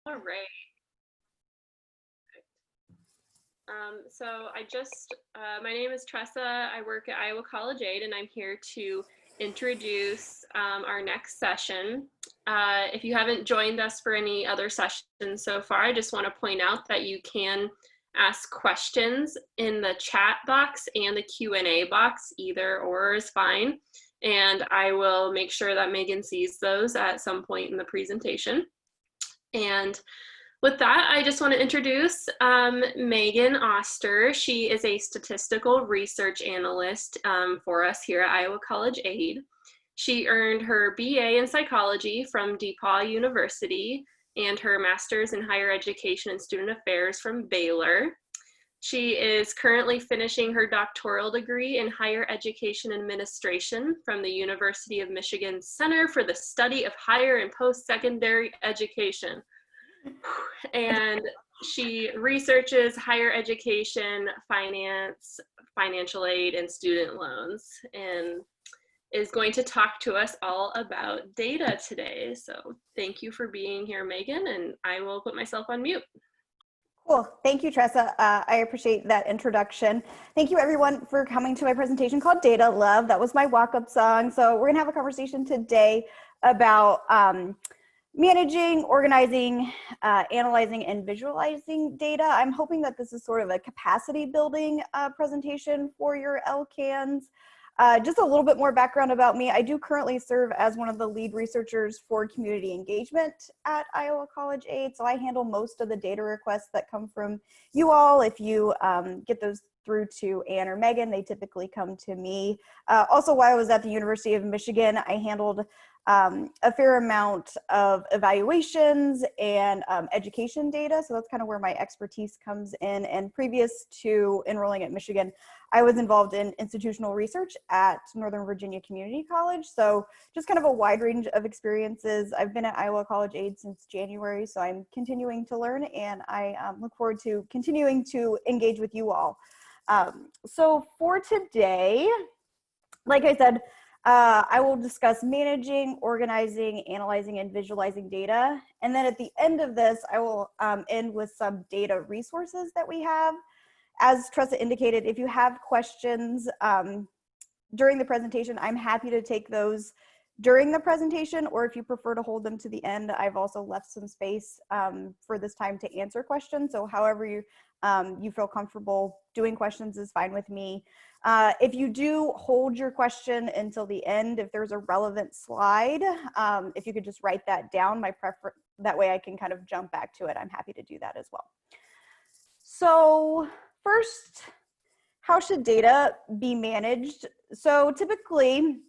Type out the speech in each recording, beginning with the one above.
All right. My name is Tressa. I work at Iowa College Aid, and I'm here to introduce our next session. If you haven't joined us for any other sessions so far, I just want to point out that you can ask questions in the chat box and the Q&A box. Either or is fine. And I will make sure that Megan sees those at some point in the presentation. And with that, I just want to introduce Meghan Oster. She is a statistical research analyst for us here at Iowa College Aid. She earned her BA in psychology from DePaul University and her master's in higher education and student affairs from Baylor. She is currently finishing her doctoral degree in higher education administration from the University of Michigan Center for the Study of Higher and Post-Secondary Education. And she researches higher education, finance, financial aid, and student loans, and is going to talk to us all about data today. So thank you for being here, Megan, and I will put myself on mute. Cool. Thank you, Tressa. I appreciate that introduction. Thank you, everyone, for coming to my presentation called Data Love. That was my walk-up song. So we're going to have a conversation today about managing, organizing, analyzing, and visualizing data. I'm hoping that this is sort of a capacity building presentation for your LCANs. Just a little bit more background about me. I do currently serve as one of the lead researchers for community engagement at Iowa College Aid. So I handle most of the data requests that come from you all. If you get those through to Ann or Megan, they typically come to me. Also, while I was at the University of Michigan, I handled a fair amount of evaluations and education data. So that's kind of where my expertise comes in. And previous to enrolling at Michigan, I was involved in institutional research at Northern Virginia Community College. So just kind of a wide range of experiences. I've been at Iowa College Aid since January, so I'm continuing to learn, and I look forward to continuing to engage with you all. So for today, like I said, I will discuss managing, organizing, analyzing, and visualizing data. And then at the end of this, I will end with some data resources that we have. As Tressa indicated, if you have questions during the presentation, I'm happy to take those during the presentation, or if you prefer to hold them to the end, I've also left some space for this time to answer questions. So however you feel comfortable doing questions is fine with me. If you do hold your question until the end, if there's a relevant slide, if you could just write that down, that way I can kind of jump back to it. I'm happy to do that as well. So first, how should data be managed? So typically,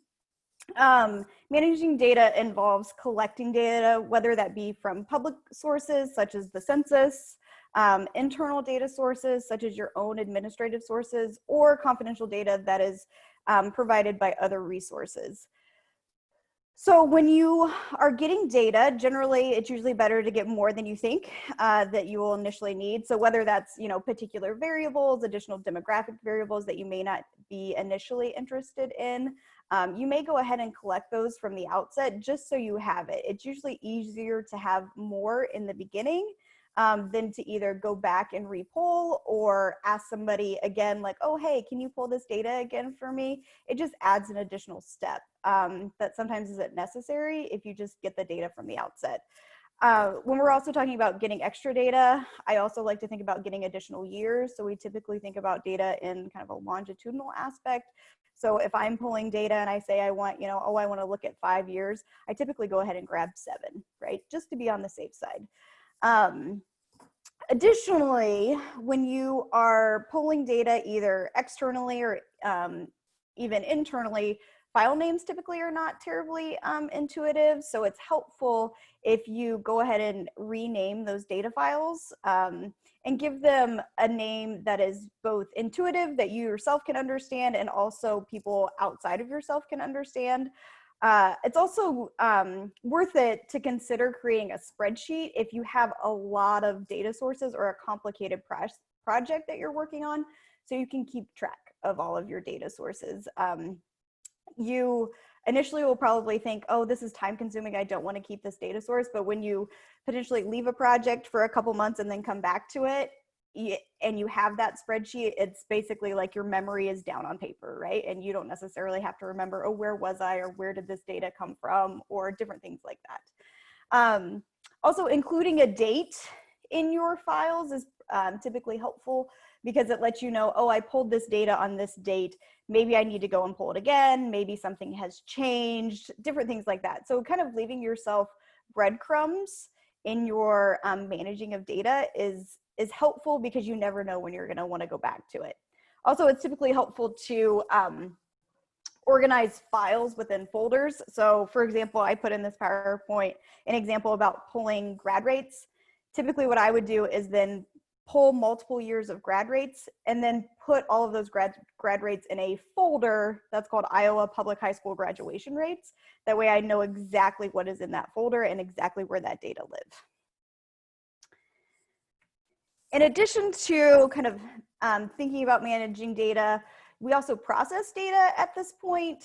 managing data involves collecting data, whether that be from public sources such as the census, internal data sources such as your own administrative sources, or confidential data that is provided by other resources. So when you are getting data, generally it's usually better to get more than you think that you will initially need. So whether that's, particular variables, additional demographic variables that you may not be initially interested in, you may go ahead and collect those from the outset just so you have it. It's usually easier to have more in the beginning than to either go back and repoll or ask somebody again, like, oh, hey, can you pull this data again for me? It just adds an additional step that sometimes isn't necessary if you just get the data from the outset. When we're also talking about getting extra data, I also like to think about getting additional years. So we typically think about data in kind of a longitudinal aspect. So if I'm pulling data and I say I want, I want to look at 5 years, I typically go ahead and grab 7, right? Just to be on the safe side. Additionally, when you are pulling data either externally or even internally, file names typically are not terribly intuitive. So it's helpful if you go ahead and rename those data files and give them a name that is both intuitive, that you yourself can understand, and also people outside of yourself can understand. It's also worth it to consider creating a spreadsheet if you have a lot of data sources or a complicated project that you're working on, so you can keep track of all of your data sources. You initially will probably think, oh, this is time consuming, I don't want to keep this data source. But when you potentially leave a project for a couple months and then come back to it, and you have that spreadsheet, it's basically like your memory is down on paper, right? And you don't necessarily have to remember, oh, where was I, or where did this data come from, or different things like that. Also, including a date in your files is typically helpful, because it lets you know, oh, I pulled this data on this date. Maybe I need to go and pull it again. Maybe something has changed, different things like that. So kind of leaving yourself breadcrumbs in your managing of data is helpful, because you never know when you're going to want to go back to it. Also, it's typically helpful to organize files within folders. So for example, I put in this PowerPoint an example about pulling grad rates. Typically what I would do is then pull multiple years of grad rates and then put all of those grad rates in a folder that's called Iowa Public High School graduation rates. That way I know exactly what is in that folder and exactly where that data lives. In addition to kind of thinking about managing data, we also process data at this point.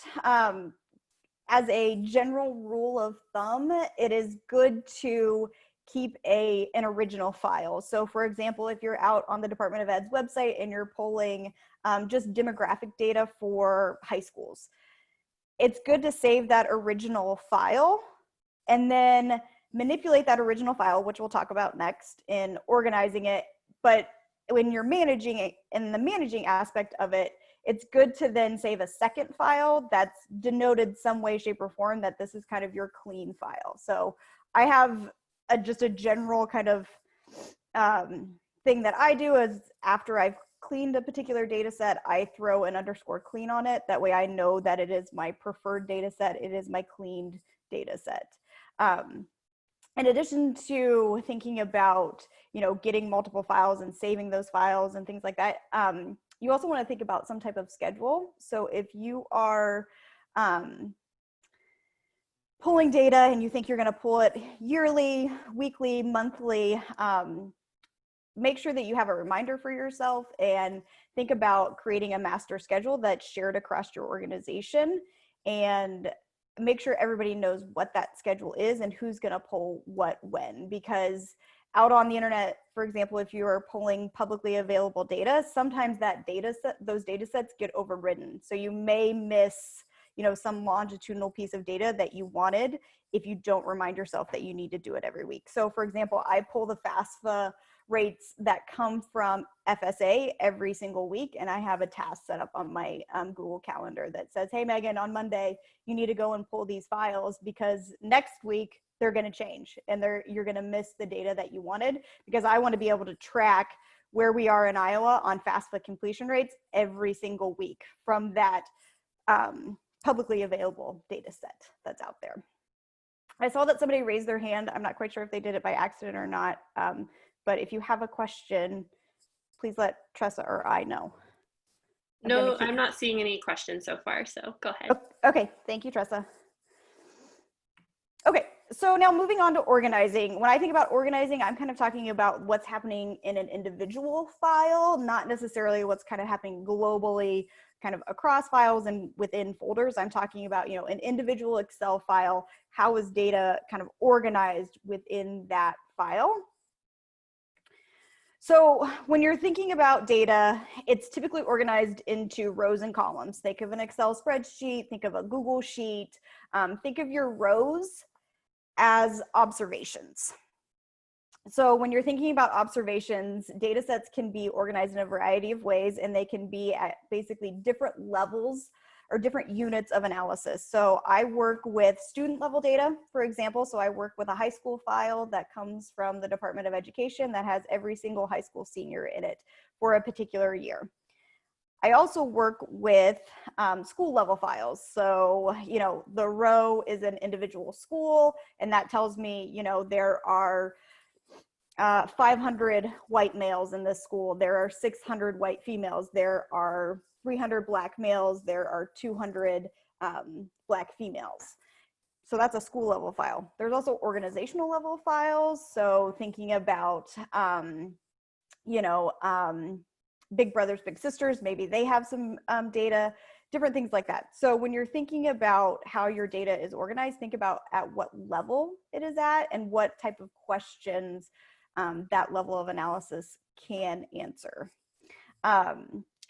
As a general rule of thumb, it is good to keep an original file. So for example, if you're out on the Department of Ed's website and you're pulling just demographic data for high schools, it's good to save that original file and then manipulate that original file, which we'll talk about next, in organizing it. But when you're managing it, in the managing aspect of it, it's good to then save a second file that's denoted some way, shape, or form that this is kind of your clean file. So I have just a general kind of thing that I do is, after I've cleaned a particular data set, I throw an underscore clean on it. That way I know that it is my preferred data set. It is my cleaned data set. In addition to thinking about, getting multiple files and saving those files and things like that, you also want to think about some type of schedule. So if you are pulling data and you think you're going to pull it yearly, weekly, monthly, make sure that you have a reminder for yourself and think about creating a master schedule that's shared across your organization, and make sure everybody knows what that schedule is and who's going to pull what when. Because out on the internet, for example, if you are pulling publicly available data, sometimes those data sets get overridden. So you may miss, some longitudinal piece of data that you wanted if you don't remind yourself that you need to do it every week. So for example, I pull the FAFSA rates that come from FSA every single week, and I have a task set up on my Google Calendar that says, hey, Megan, on Monday, you need to go and pull these files, because next week they're going to change and you're going to miss the data that you wanted, because I want to be able to track where we are in Iowa on FAFSA completion rates every single week from that publicly available data set that's out there. I saw that somebody raised their hand. I'm not quite sure if they did it by accident or not. But if you have a question, please let Tressa or I know. No, I'm not seeing any questions so far, so go ahead. Okay, thank you, Tressa. Okay, so now moving on to organizing. When I think about organizing, I'm kind of talking about what's happening in an individual file, not necessarily what's kind of happening globally, kind of across files and within folders. I'm talking about, an individual Excel file. How is data kind of organized within that file? So when you're thinking about data, it's typically organized into rows and columns. Think of an Excel spreadsheet, think of a Google sheet, think of your rows as observations. So when you're thinking about observations, data sets can be organized in a variety of ways, and they can be at basically different levels or different units of analysis. So I work with student level data, for example. So I work with a high school file that comes from the Department of Education that has every single high school senior in it for a particular year. I also work with school level files. So, the row is an individual school, and that tells me, there are 500 white males in this school. There are 600 white females. There are 300 Black males. There are 200 Black females. So that's a school level file. There's also organizational level files. So thinking about, Big Brothers, Big Sisters, maybe they have some data different things like that. So when you're thinking about how your data is organized, think about at what level it is at and what type of questions that level of analysis can answer.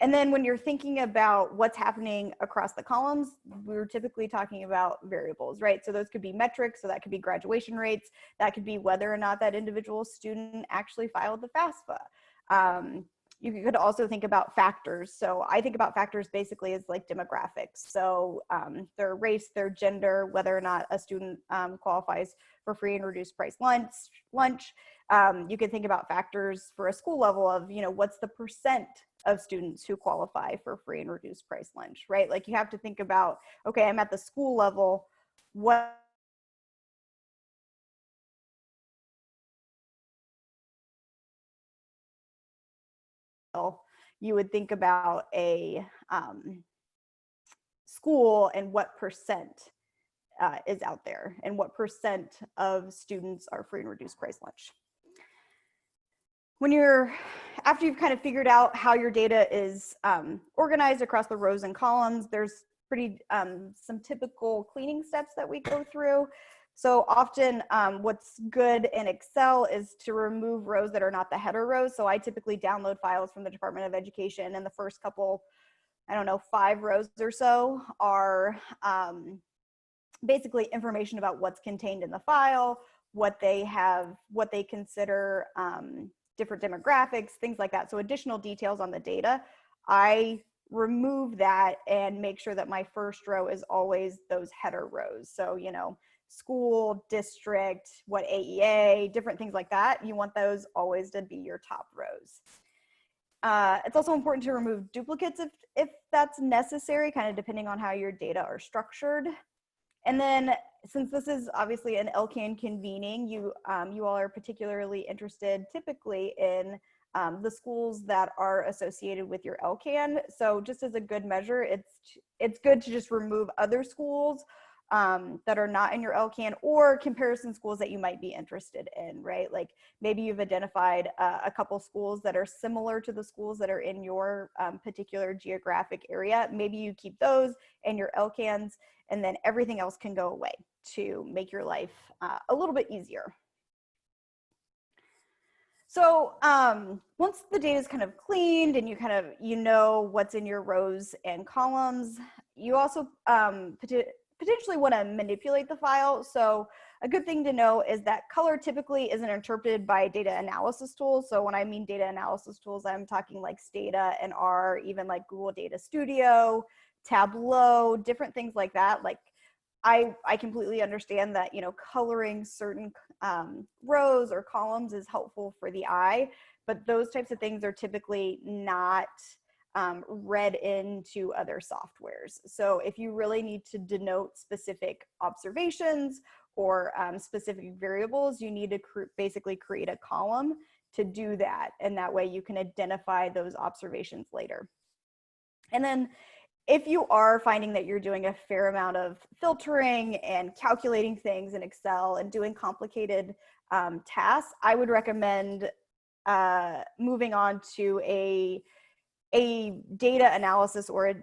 And then when you're thinking about what's happening across the columns, we're typically talking about variables, right? So those could be metrics, so that could be graduation rates, that could be whether or not that individual student actually filed the FAFSA. You could also think about factors. So I think about factors basically as like demographics. So their race, their gender, whether or not a student qualifies for free and reduced price lunch. You can think about factors for a school level of, what's the percent of students who qualify for free and reduced price lunch, right? Like you have to think about, okay, I'm at the school level, what you would think about a school and what percent is out there and what percent of students are free and reduced price lunch. After you've kind of figured out how your data is organized across the rows and columns, there's some typical cleaning steps that we go through. So often what's good in Excel is to remove rows that are not the header rows. So I typically download files from the Department of Education, and the first couple, 5 rows or so are basically information about what's contained in the file, what they consider different demographics, things like that. So additional details on the data. I remove that and make sure that my first row is always those header rows. So, school, district, what AEA, different things like that. You want those always to be your top rows. It's also important to remove duplicates if that's necessary, kind of depending on how your data are structured. And then, since this is obviously an LCAN convening, you all are particularly interested typically in the schools that are associated with your LCAN. So just as a good measure, it's good to just remove other schools that are not in your LCAN or comparison schools that you might be interested in, right? Like maybe you've identified a couple schools that are similar to the schools that are in your particular geographic area. Maybe you keep those in your LCANs, and then everything else can go away to make your life a little bit easier. So once the data is kind of cleaned and you know what's in your rows and columns, you also potentially want to manipulate the file. So a good thing to know is that color typically isn't interpreted by data analysis tools. So when I mean data analysis tools, I'm talking like Stata and R, even like Google Data Studio, Tableau, different things like that. Like I completely understand that, coloring certain rows or columns is helpful for the eye, but those types of things are typically not read into other softwares. So if you really need to denote specific observations or specific variables, you need to basically create a column to do that. And that way you can identify those observations later. And then if you are finding that you're doing a fair amount of filtering and calculating things in Excel and doing complicated tasks, I would recommend moving on to a data analysis or a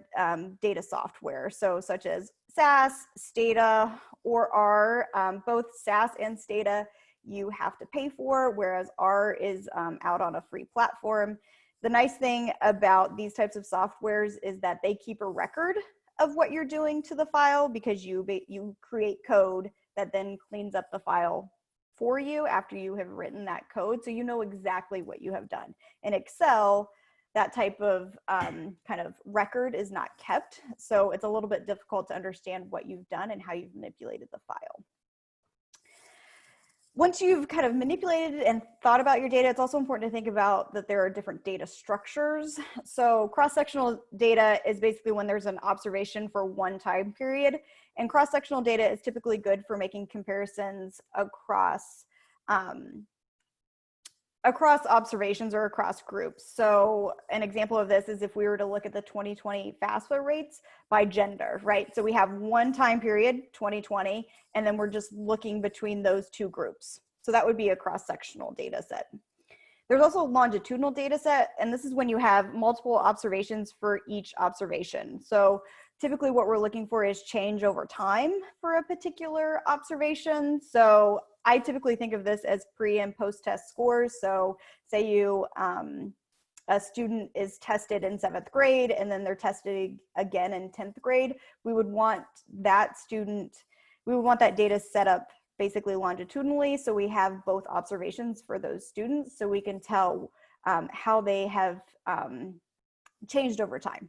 data software. So such as SAS, Stata, or R. Both SAS and Stata you have to pay for, whereas R is out on a free platform. The nice thing about these types of softwares is that they keep a record of what you're doing to the file, because you create code that then cleans up the file for you after you have written that code. So you know exactly what you have done. In Excel, that type of kind of record is not kept. So it's a little bit difficult to understand what you've done and how you've manipulated the file. Once you've kind of manipulated and thought about your data, it's also important to think about that there are different data structures. So cross-sectional data is basically when there's an observation for one time period, and cross-sectional data is typically good for making comparisons across observations or across groups. So an example of this is if we were to look at the 2020 FAFSA rates by gender, right? So we have one time period, 2020, and then we're just looking between those two groups. So that would be a cross-sectional data set. There's also a longitudinal data set, and this is when you have multiple observations for each observation. So typically what we're looking for is change over time for a particular observation. So I typically think of this as pre and post test scores. So say you, a student is tested in 7th grade and then they're tested again in 10th grade, we would want that data set up basically longitudinally, so we have both observations for those students, so we can tell how they have changed over time.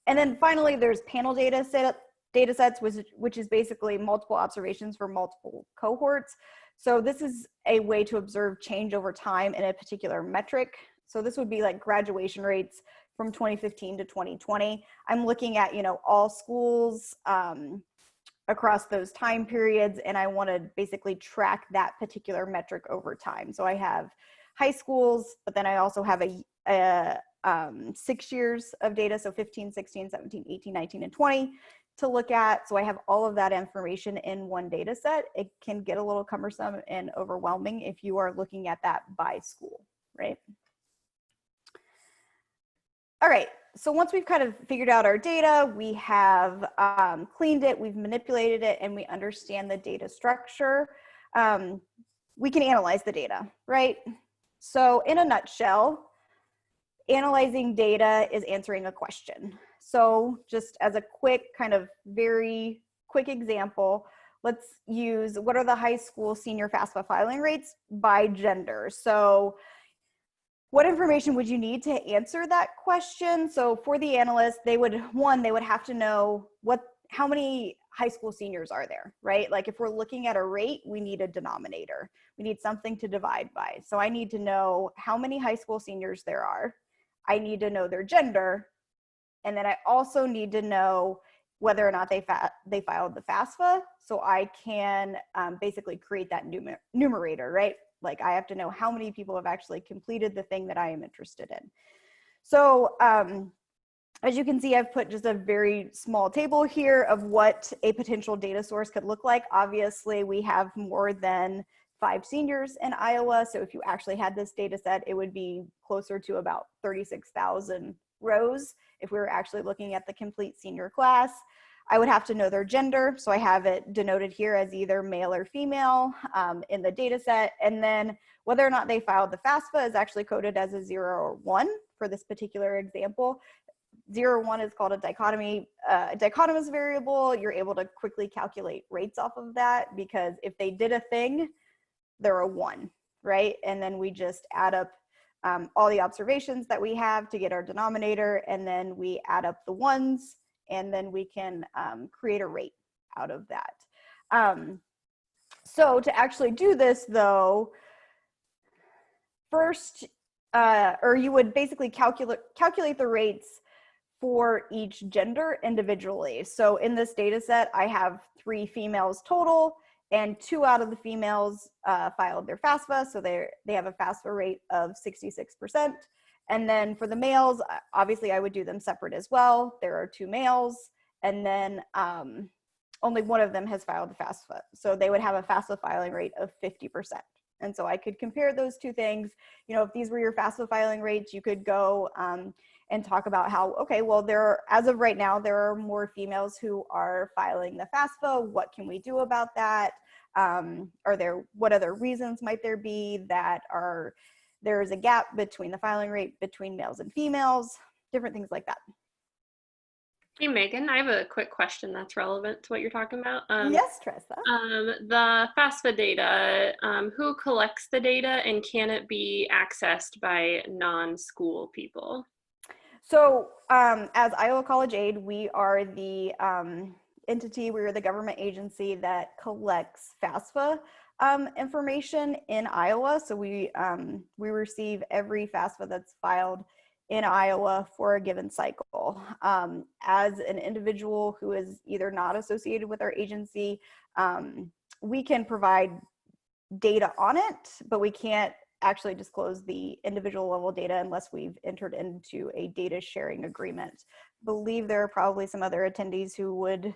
And then finally, there's panel data sets, which is basically multiple observations for multiple cohorts. So this is a way to observe change over time in a particular metric. So this would be like graduation rates from 2015 to 2020. I'm looking at, all schools across those time periods, and I want to basically track that particular metric over time. So I have high schools, but then I also have a 6 years of data, so 15, 16, 17, 18, 19, and 20 to look at. So I have all of that information in one data set. It can get a little cumbersome and overwhelming if you are looking at that by school, right? All right, so once we've kind of figured out our data, we have cleaned it, we've manipulated it, and we understand the data structure, we can analyze the data, right? So in a nutshell, analyzing data is answering a question. So just as a quick, kind of very quick example, let's use what are the high school senior FAFSA filing rates by gender. So what information would you need to answer that question? So for the analyst, they would have to know how many high school seniors are there, right? Like if we're looking at a rate, we need a denominator. We need something to divide by. So I need to know how many high school seniors there are. I need to know their gender. And then I also need to know whether or not they filed the FAFSA. So I can basically create that numerator, right? Like I have to know how many people have actually completed the thing that I am interested in. So as you can see, I've put just a very small table here of what a potential data source could look like. Obviously, we have more than 5 seniors in Iowa. So if you actually had this data set, it would be closer to about 36,000 rows. If we were actually looking at the complete senior class, I would have to know their gender. So I have it denoted here as either male or female in the data set. And then whether or not they filed the FAFSA is actually coded as a 0 or 1 for this particular example. 0 or 1 is called a dichotomous variable. You're able to quickly calculate rates off of that because if they did a thing, they're a 1, right? And then we just add up all the observations that we have to get our denominator, and then we add up the ones, and then we can create a rate out of that. So to actually do this though, first, or you would basically calculate the rates for each gender individually. So in this data set, I have 3 females total, and 2 out of the females filed their FAFSA, so they have a FAFSA rate of 66%. And then for the males, obviously I would do them separate as well. There are 2 males, and then only one of them has filed the FAFSA. So they would have a FAFSA filing rate of 50%. And so I could compare those 2 things. If these were your FAFSA filing rates, you could go and talk about how, okay, well, as of right now, there are more females who are filing the FAFSA. What can we do about that? What other reasons might there be that there's a gap between the filing rate between males and females, different things like that. Hey, Megan, I have a quick question that's relevant to what you're talking about. Yes, Tressa. The FAFSA data, who collects the data, and can it be accessed by non-school people? So as Iowa College Aid, we are the entity, we are the government agency that collects FAFSA information in Iowa. So we receive every FAFSA that's filed in Iowa for a given cycle. As an individual who is either not associated with our agency, we can provide data on it, but we can't actually disclose the individual level data unless we've entered into a data sharing agreement. I believe there are probably some other attendees who would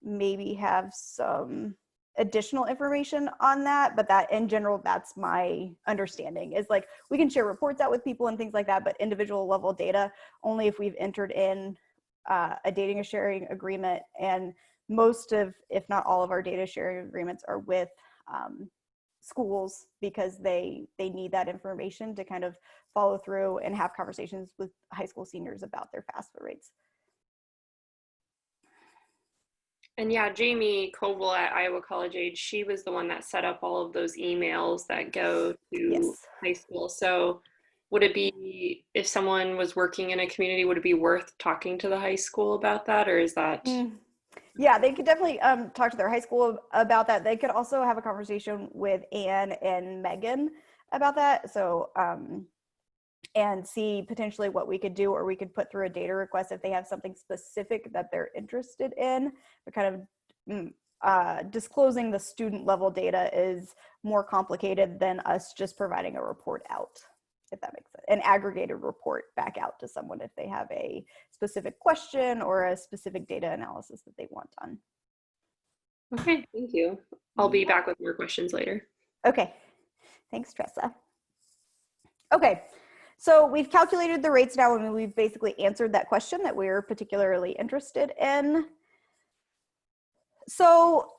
maybe have some additional information on that, but that in general, that's my understanding, is like we can share reports out with people and things like that, but individual level data only if we've entered in a data sharing agreement, and most of, if not all of our data sharing agreements are with schools, because they need that information to kind of follow through and have conversations with high school seniors about their FAFSA rates. And yeah, Jamie Koval at Iowa College Age, she was the one that set up all of those emails that go to Yes. high school. So would it be, if someone was working in a community, would it be worth talking to the high school about that, or is that? Yeah, they could definitely talk to their high school about that. They could also have a conversation with Anne and Meghan about that. So, and see potentially what we could do, or we could put through a data request if they have something specific that they're interested in. But kind of disclosing the student level data is more complicated than us just providing a report out, if that makes sense. An aggregated report back out to someone if they have a specific question or a specific data analysis that they want done. Okay, thank you. I'll be back with more questions later. Okay, thanks, Tressa. Okay, so we've calculated the rates now, and we've basically answered that question that we're particularly interested in. So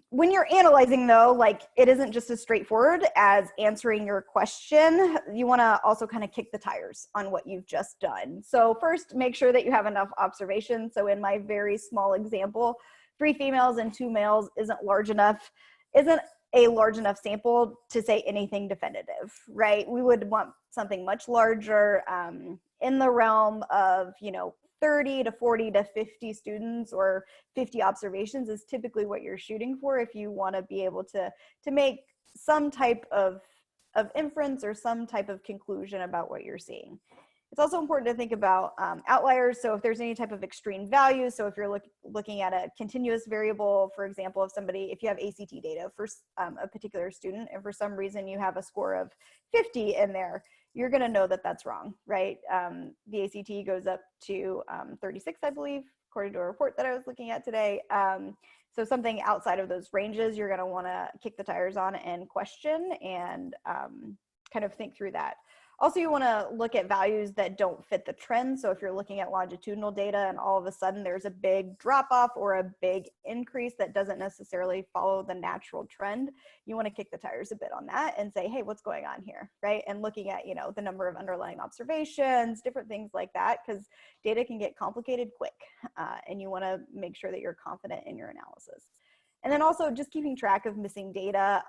when you're analyzing, though, like, it isn't just as straightforward as answering your question. You want to also kind of kick the tires on what you've just done. So first, make sure that you have enough observations. So in my very small example, 3 females and 2 males isn't a large enough sample to say anything definitive, right? We would want something much larger, in the realm of, 30 to 40 to 50 students, or 50 observations is typically what you're shooting for if you want to be able to make some type of inference or some type of conclusion about what you're seeing. It's also important to think about outliers. So if there's any type of extreme value, so if you're looking at a continuous variable, for example, if you have ACT data for a particular student, and for some reason you have a score of 50 in there, you're going to know that that's wrong, right? The ACT goes up to 36, I believe, according to a report that I was looking at today. So something outside of those ranges, you're going to want to kick the tires on and question and kind of think through that. Also, you want to look at values that don't fit the trend. So if you're looking at longitudinal data and all of a sudden there's a big drop off or a big increase that doesn't necessarily follow the natural trend, you want to kick the tires a bit on that and say, hey, what's going on here, right? And looking at, the number of underlying observations, different things like that, because data can get complicated quick, and you want to make sure that you're confident in your analysis. And then also just keeping track of missing data.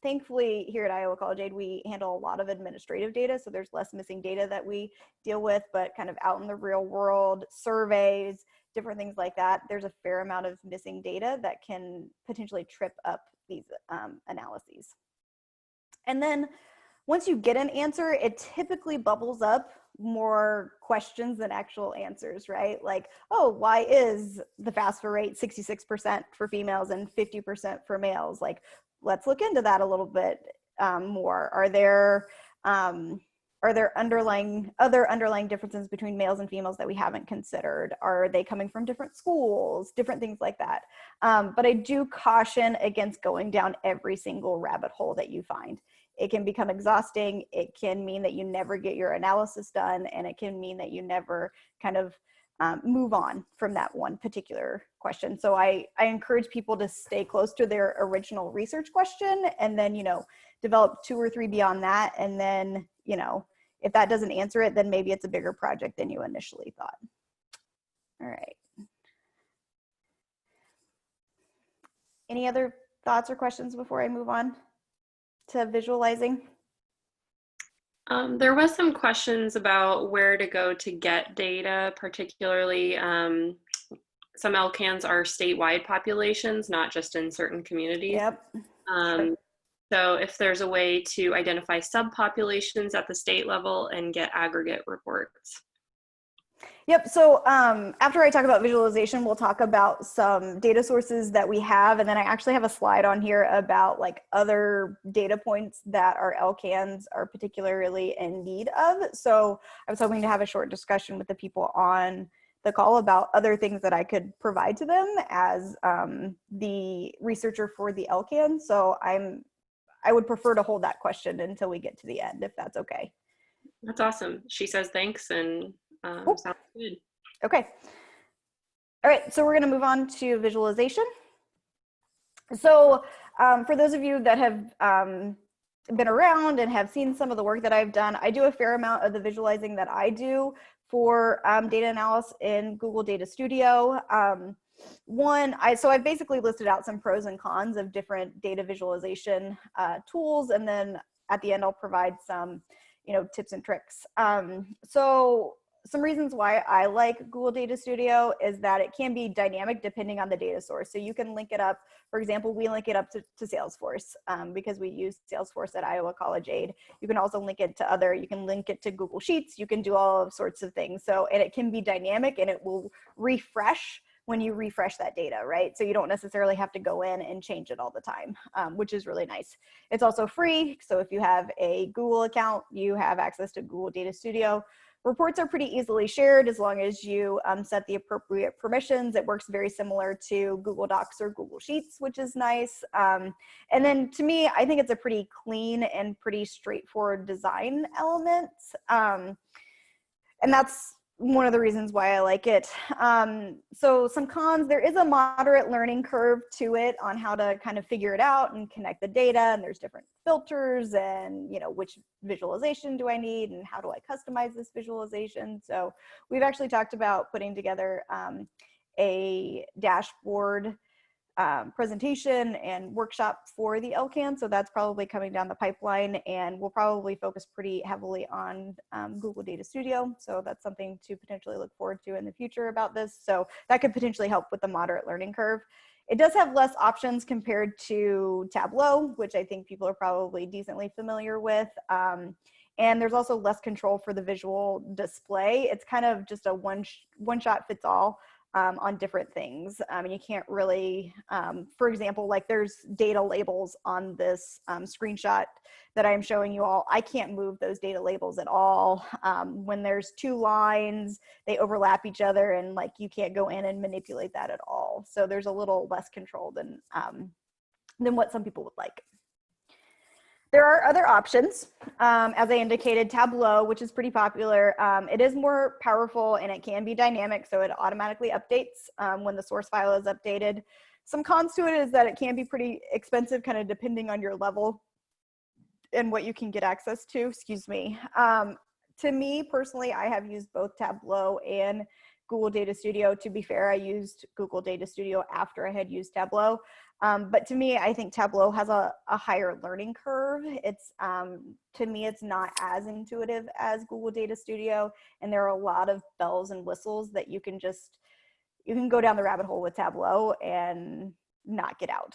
Thankfully, here at Iowa College Aid, we handle a lot of administrative data, so there's less missing data that we deal with, but kind of out in the real world, surveys, different things like that, there's a fair amount of missing data that can potentially trip up these analyses. And then once you get an answer, it typically bubbles up more questions than actual answers, right? Like, oh, why is the FAFSA rate 66% for females and 50% for males? Like, let's look into that a little bit more. Are there other underlying differences between males and females that we haven't considered? Are they coming from different schools? Different things like that. But I do caution against going down every single rabbit hole that you find. It can become exhausting. It can mean that you never get your analysis done, and it can mean that you never kind of move on from that one particular question. So I encourage people to stay close to their original research question, and then, develop 2 or 3 beyond that. And then, if that doesn't answer it, then maybe it's a bigger project than you initially thought. All right. Any other thoughts or questions before I move on to visualizing? There was some questions about where to go to get data, particularly some LCANs are statewide populations, not just in certain communities. Yep. Sure. So if there's a way to identify subpopulations at the state level and get aggregate reports. Yep. So after I talk about visualization, we'll talk about some data sources that we have. And then I actually have a slide on here about like other data points that our LCANs are particularly in need of. So I was hoping to have a short discussion with the people on the call about other things that I could provide to them as the researcher for the LCAN. So I would prefer to hold that question until we get to the end, if that's okay. That's awesome. She says thanks, and Cool. sounds good. Okay. All right, so we're going to move on to visualization. So for those of you that have been around and have seen some of the work that I've done, I do a fair amount of the visualizing that I do for data analysis in Google Data Studio. So I've basically listed out some pros and cons of different data visualization tools, and then at the end I'll provide some, tips and tricks. So some reasons why I like Google Data Studio is that it can be dynamic depending on the data source. So you can link it up. For example, we link it up to Salesforce because we use Salesforce at Iowa College Aid. You can also link it to you can link it to Google Sheets. You can do all sorts of things. So, and it can be dynamic, and it will refresh when you refresh that data, right? So you don't necessarily have to go in and change it all the time, which is really nice. It's also free. So if you have a Google account, you have access to Google Data Studio. Reports are pretty easily shared as long as you set the appropriate permissions. It works very similar to Google Docs or Google Sheets, which is nice. And then to me, I think it's a pretty clean and pretty straightforward design element. And that's one of the reasons why I like it. So some cons, there is a moderate learning curve to it on how to kind of figure it out and connect the data, and there's different filters and, which visualization do I need and how do I customize this visualization? So we've actually talked about putting together a dashboard presentation and workshop for the LCAN. So that's probably coming down the pipeline, and we'll probably focus pretty heavily on Google Data Studio. So that's something to potentially look forward to in the future about this. So that could potentially help with the moderate learning curve. It does have less options compared to Tableau, which I think people are probably decently familiar with. And there's also less control for the visual display. It's kind of just a one shot fits all. On different things. And you can't really, for example, like there's data labels on this screenshot that I'm showing you all. I can't move those data labels at all. When there's two lines, they overlap each other, and like you can't go in and manipulate that at all. So there's a little less control than what some people would like. There are other options. As I indicated, Tableau, which is pretty popular. It is more powerful and it can be dynamic, so it automatically updates when the source file is updated. Some cons to it is that it can be pretty expensive, kind of depending on your level and what you can get access to, excuse me. To me personally, I have used both Tableau and Google Data Studio. To be fair, I used Google Data Studio after I had used Tableau. But to me, I think Tableau has a higher learning curve. It's to me, it's not as intuitive as Google Data Studio, and there are a lot of bells and whistles that you can go down the rabbit hole with Tableau and not get out.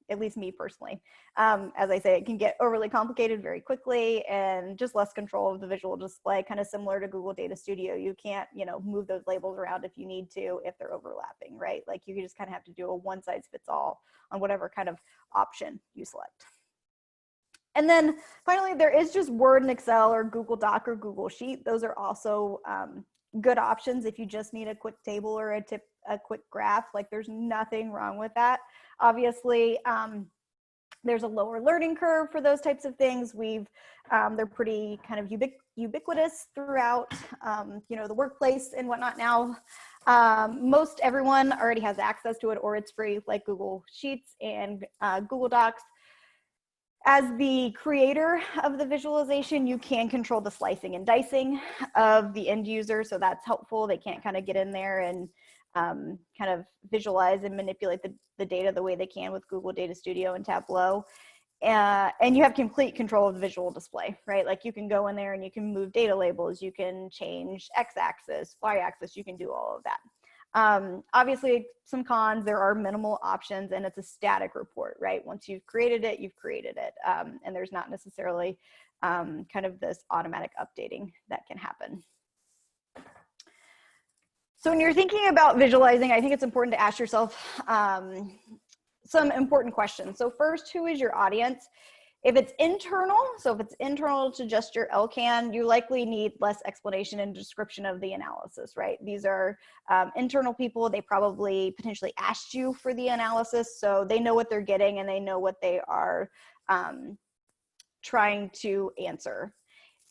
At least me personally. As I say, it can get overly complicated very quickly, and just less control of the visual display, kind of similar to Google Data Studio. You can't, move those labels around if you need to, if they're overlapping, right? Like you just kind of have to do a one size fits all on whatever kind of option you select. And then finally, there is just Word and Excel or Google Doc or Google Sheet. Those are also good options if you just need a quick table or a quick graph. Like there's nothing wrong with that. Obviously, there's a lower learning curve for those types of things. They're pretty kind of ubiquitous throughout, the workplace and whatnot now. Most everyone already has access to it, or it's free, like Google Sheets and Google Docs. As the creator of the visualization, you can control the slicing and dicing of the end user, so that's helpful. They can't kind of get in there and kind of visualize and manipulate the data the way they can with Google Data Studio and Tableau. And you have complete control of the visual display, right? Like you can go in there and you can move data labels, you can change x-axis, y-axis, you can do all of that. Obviously, some cons, there are minimal options, and it's a static report, right? Once you've created it, you've created it. And there's not necessarily kind of this automatic updating that can happen. So when you're thinking about visualizing, I think it's important to ask yourself some important questions. So first, who is your audience? If it's internal, so if it's internal to just your LCAN, you likely need less explanation and description of the analysis, right? These are internal people. They probably potentially asked you for the analysis, so they know what they're getting and they know what they are trying to answer.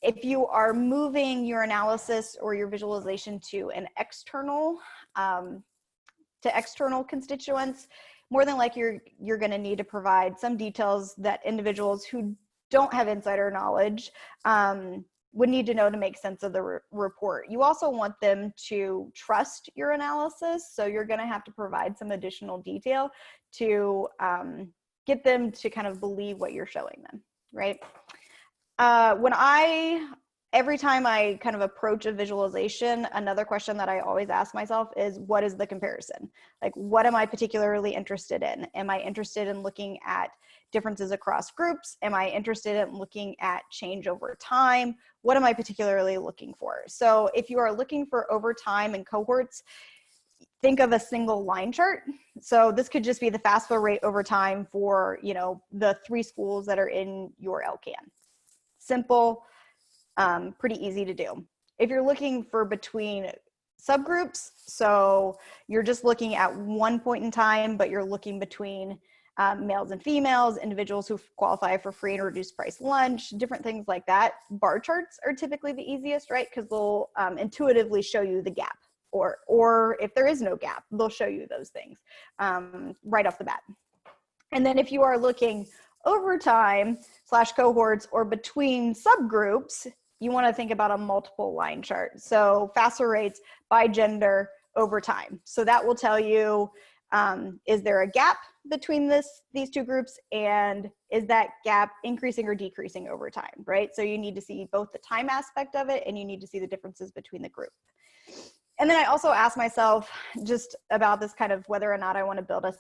If you are moving your analysis or your visualization to an external constituents, more than likely you're going to need to provide some details that individuals who don't have insider knowledge would need to know to make sense of the report. You also want them to trust your analysis, so you're going to have to provide some additional detail to get them to kind of believe what you're showing them, right? Every time I kind of approach a visualization, another question that I always ask myself is, what is the comparison? Like, what am I particularly interested in? Am I interested in looking at differences across groups? Am I interested in looking at change over time? What am I particularly looking for? So if you are looking for over time and cohorts, think of a single line chart. So this could just be the FAFSA rate over time for, you know, the 3 schools that are in your LCAN. Simple, pretty easy to do. If you're looking for between subgroups, so you're just looking at one point in time, but you're looking between males and females, individuals who qualify for free and reduced price lunch, different things like that. Bar charts are typically the easiest, right? Because they'll intuitively show you the gap, or if there is no gap, they'll show you those things right off the bat. And then if you are looking over time / cohorts or between subgroups, you want to think about a multiple line chart. So FAFSA rates by gender over time. So that will tell you, is there a gap between these 2 groups, and is that gap increasing or decreasing over time, right? So you need to see both the time aspect of it, and you need to see the differences between the group. And then I also ask myself just about this kind of whether or not I want to build a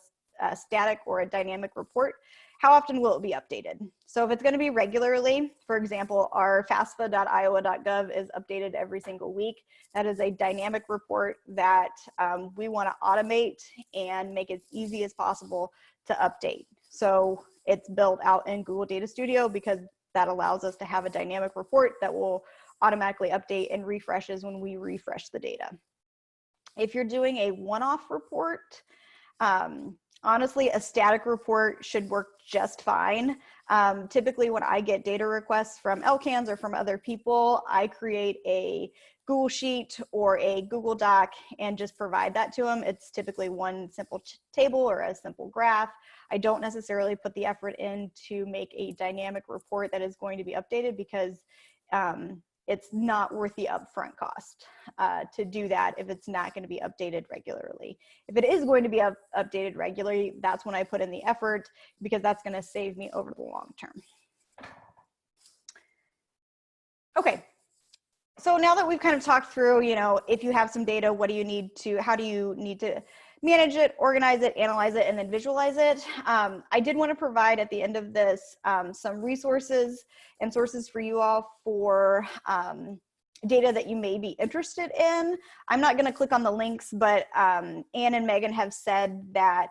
static or a dynamic report. How often will it be updated? So if it's going to be regularly, for example, our FAFSA.iowa.gov is updated every single week. That is a dynamic report that we want to automate and make as easy as possible to update. So it's built out in Google Data Studio because that allows us to have a dynamic report that will automatically update and refreshes when we refresh the data. If you're doing a one-off report, honestly, a static report should work just fine. Typically, when I get data requests from LCANs or from other people, I create a Google Sheet or a Google Doc and just provide that to them. It's typically one simple table or a simple graph. I don't necessarily put the effort in to make a dynamic report that is going to be updated because it's not worth the upfront cost to do that if it's not going to be updated regularly. If it is going to be updated regularly, that's when I put in the effort because that's going to save me over the long term. Okay, so now that we've kind of talked through, you know, if you have some data, how do you need to manage it, organize it, analyze it, and then visualize it. I did want to provide at the end of this some resources and sources for you all for data that you may be interested in. I'm not going to click on the links, but Anne and Megan have said that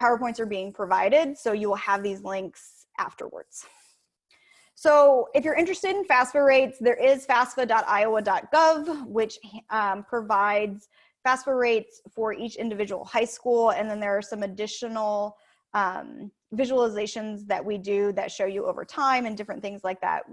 PowerPoints are being provided, so you will have these links afterwards. So if you're interested in FAFSA rates, there is FAFSA.iowa.gov, which provides FAFSA rates for each individual high school, and then there are some additional visualizations that we do that show you over time and different things like that.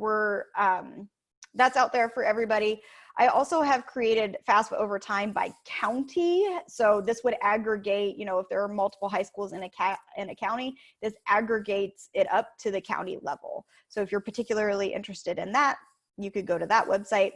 That's out there for everybody. I also have created FAFSA over time by county. So this would aggregate, you know, if there are multiple high schools in a county, this aggregates it up to the county level. So if you're particularly interested in that, you could go to that website.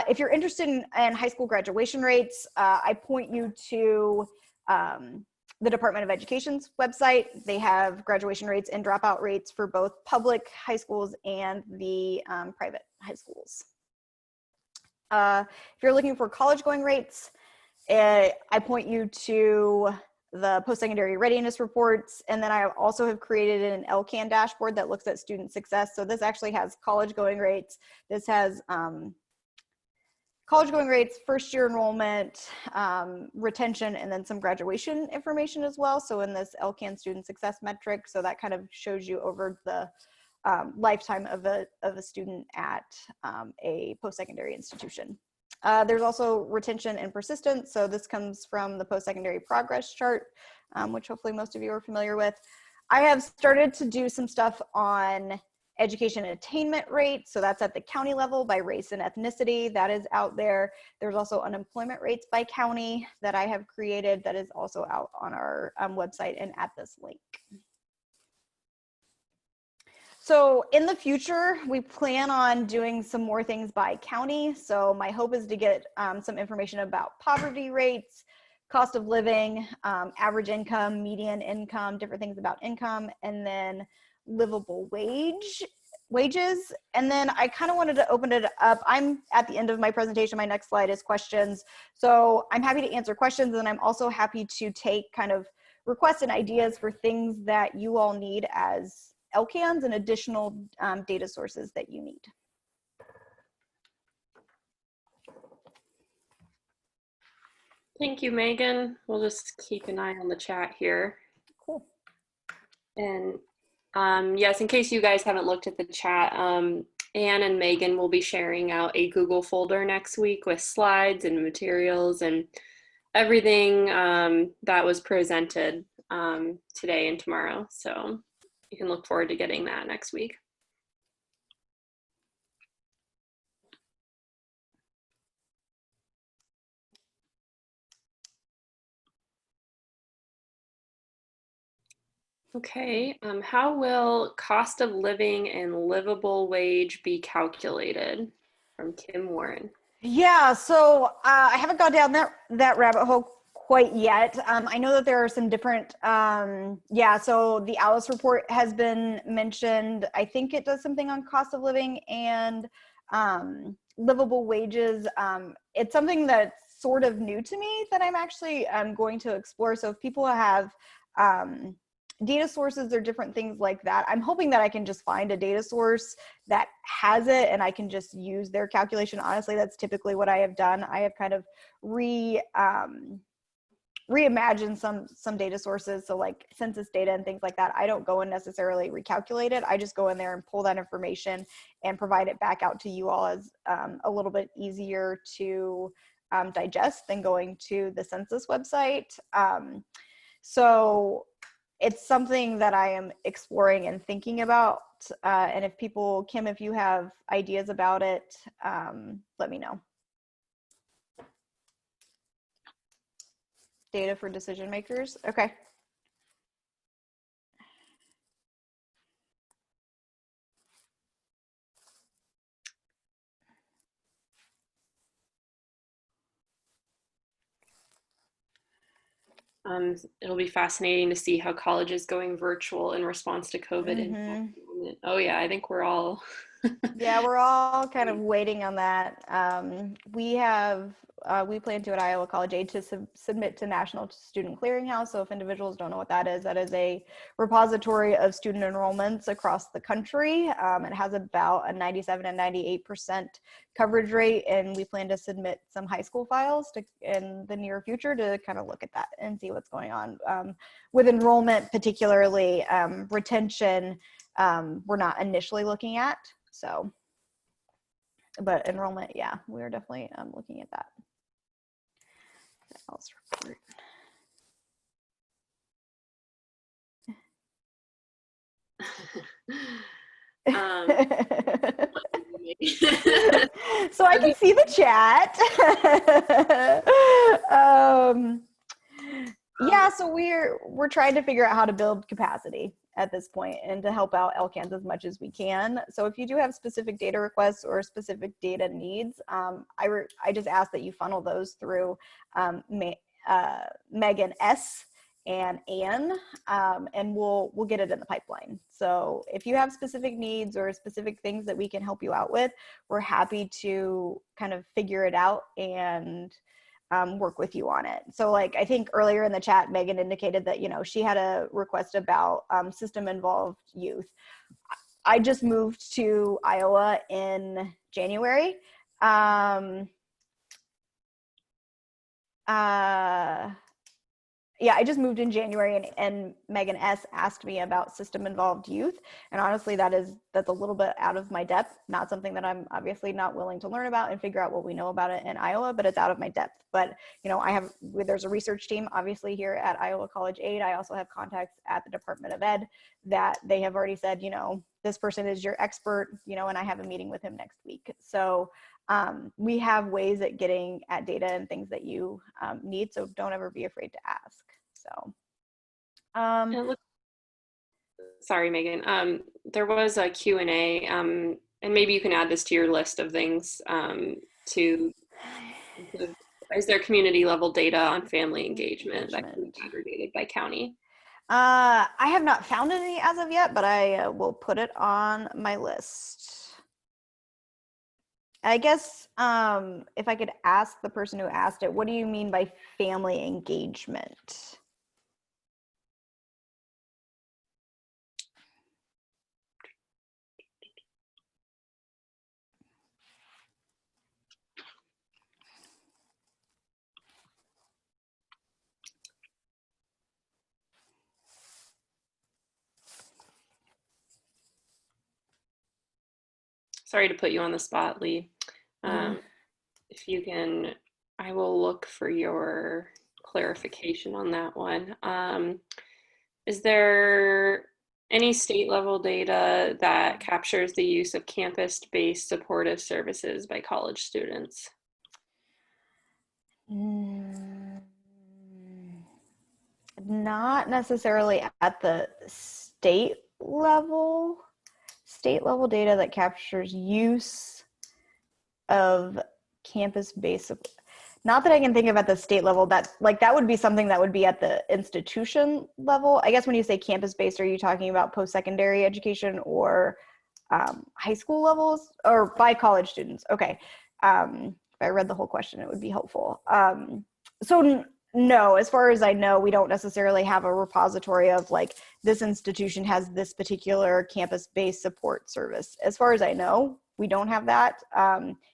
If you're interested in high school graduation rates, I point you to the Department of Education's website. They have graduation rates and dropout rates for both public high schools and the private high schools. If you're looking for college going rates, I point you to the post-secondary readiness reports, and then I also have created an LCAN dashboard that looks at student success. So this actually has college going rates. This has college going rates, first year enrollment, retention, and then some graduation information as well. So in this LCAN student success metric, so that kind of shows you over the lifetime of a student at a post-secondary institution. There's also retention and persistence. So this comes from the post-secondary progress chart, which hopefully most of you are familiar with. I have started to do some stuff on education attainment rate. So that's at the county level by race and ethnicity. That is out there. There's also unemployment rates by county that I have created that is also out on our website and at this link. So in the future, we plan on doing some more things by county. So my hope is to get some information about poverty rates, cost of living, average income, median income, different things about income, and then livable wages. And then I kind of wanted to open it up. I'm at the end of my presentation. My next slide is questions. So I'm happy to answer questions, and I'm also happy to take kind of requests and ideas for things that you all need as LCANs and additional data sources that you need. Thank you, Megan. We'll just keep an eye on the chat here. Cool. And yes, in case you guys haven't looked at the chat, Anne and Megan will be sharing out a Google folder next week with slides and materials and everything that was presented today and tomorrow. So you can look forward to getting that next week. Okay, how will cost of living and livable wage be calculated? From Kim Warren. Yeah, so I haven't gone down that rabbit hole quite yet. I know that there are some different, yeah, so the Alice report has been mentioned. I think it does something on cost of living and livable wages. It's something that's sort of new to me that I'm actually going to explore. So if people have data sources or different things like that, I'm hoping that I can just find a data source that has it and I can just use their calculation. Honestly, that's typically what I have done. I have kind of reimagined some data sources. So like census data and things like that, I don't go and necessarily recalculate it. I just go in there and pull that information and provide it back out to you all as a little bit easier to digest than going to the census website. So it's something that I am exploring and thinking about. And if people, Kim, if you have ideas about it, let me know. Data for decision makers. Okay. It'll be fascinating to see how college is going virtual in response to COVID. Oh yeah, I think we're all yeah, we're all kind of waiting on that. We plan to at Iowa College Aid to submit to National Student Clearinghouse. So if individuals don't know what that is a repository of student enrollments across the country. It has about a 97 and 98% coverage rate, and we plan to submit some high school files in the near future to kind of look at that and see what's going on with enrollment, particularly retention. We're not initially looking at, so, but enrollment, yeah, we're definitely looking at that. Else report. So I can see the chat. Yeah, so we're trying to figure out how to build capacity at this point and to help out LCANs as much as we can. So if you do have specific data requests or specific data needs, I just ask that you funnel those through Meghan S. and Anne, and we'll get it in the pipeline. So if you have specific needs or specific things that we can help you out with, we're happy to kind of figure it out and work with you on it. So like, I think earlier in the chat, Meghan indicated that, you know, she had a request about system involved youth. I just moved to Iowa in January. Yeah, I just moved in January, and Meghan S. asked me about system involved youth. And honestly, that's a little bit out of my depth, not something that I'm obviously not willing to learn about and figure out what we know about it in Iowa, but it's out of my depth. But, you know, there's a research team obviously here at Iowa College Aid. I also have contacts at the Department of Ed that they have already said, you know, this person is your expert, you know, and I have a meeting with him next week. So we have ways at getting at data and things that you need. So don't ever be afraid to ask. So. Sorry, Megan. There was a Q&A, and maybe you can add this to your list of things to include. Is there community level data on family engagement that can be aggregated by county? I have not found any as of yet, but I will put it on my list. I guess if I could ask the person who asked it, what do you mean by family engagement? Sorry to put you on the spot, Lee. If you can, I will look for your clarification on that one. Is there any state level data that captures the use of campus-based supportive services by college students? Not necessarily at the state level data that captures use of campus-based, not that I can think of at the state level. That would be something that would be at the institution level. I guess when you say campus-based, are you talking about post-secondary education or high school levels, or by college students? Okay. If I read the whole question, it would be helpful. So no, as far as I know, we don't necessarily have a repository of like, this institution has this particular campus-based support service. As far as I know, we don't have that.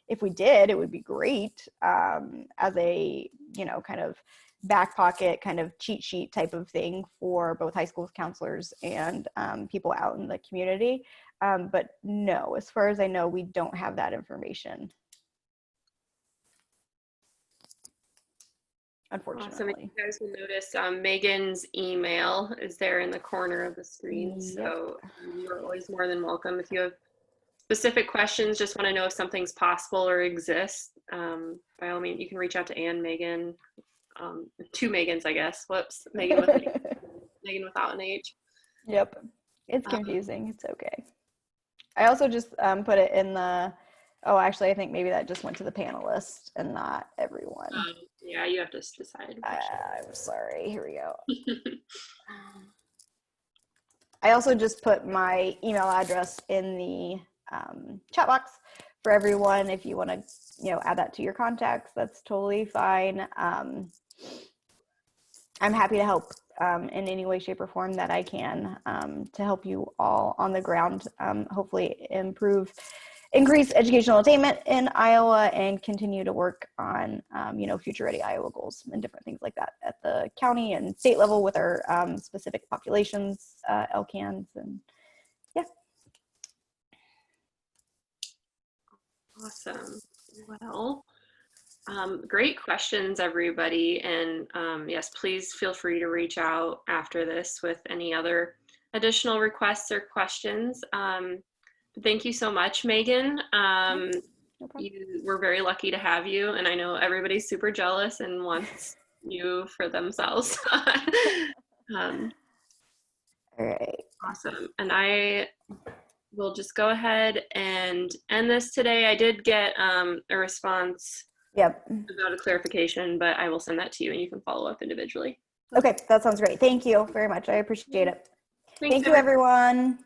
If we did, it would be great as a, you know, kind of back pocket kind of cheat sheet type of thing for both high school counselors and people out in the community. But no, as far as I know, we don't have that information. Unfortunately. Awesome. You guys will notice Megan's email is there in the corner of the screen. Yep. So you're always more than welcome. If you have specific questions, just want to know if something's possible or exists, by all means, you can reach out to Ann, Megan, two Megans, I guess. Whoops, Megan with Megan without an H. Yep, it's confusing. It's okay. I also just put it in the, oh, actually, I think maybe that just went to the panelists and not everyone. Yeah, you have to decide. I'm sorry. Here we go. I also just put my email address in the chat box for everyone. If you want to, you know, add that to your contacts, that's totally fine. I'm happy to help in any way, shape, or form that I can to help you all on the ground, hopefully increase educational attainment in Iowa and continue to work on, you know, future ready Iowa goals and different things like that at the county and state level with our specific populations, LCANs, and yeah. Awesome. Well, great questions, everybody. And yes, please feel free to reach out after this with any other additional requests or questions. Thank you so much, Megan. We're very lucky to have you, and I know everybody's super jealous and wants you for themselves. All right. Awesome. And I will just go ahead and end this today. I did get a response about a clarification, but I will send that to you and you can follow up individually. Okay, that sounds great. Thank you very much. I appreciate it. Thanks, Thank you, everyone.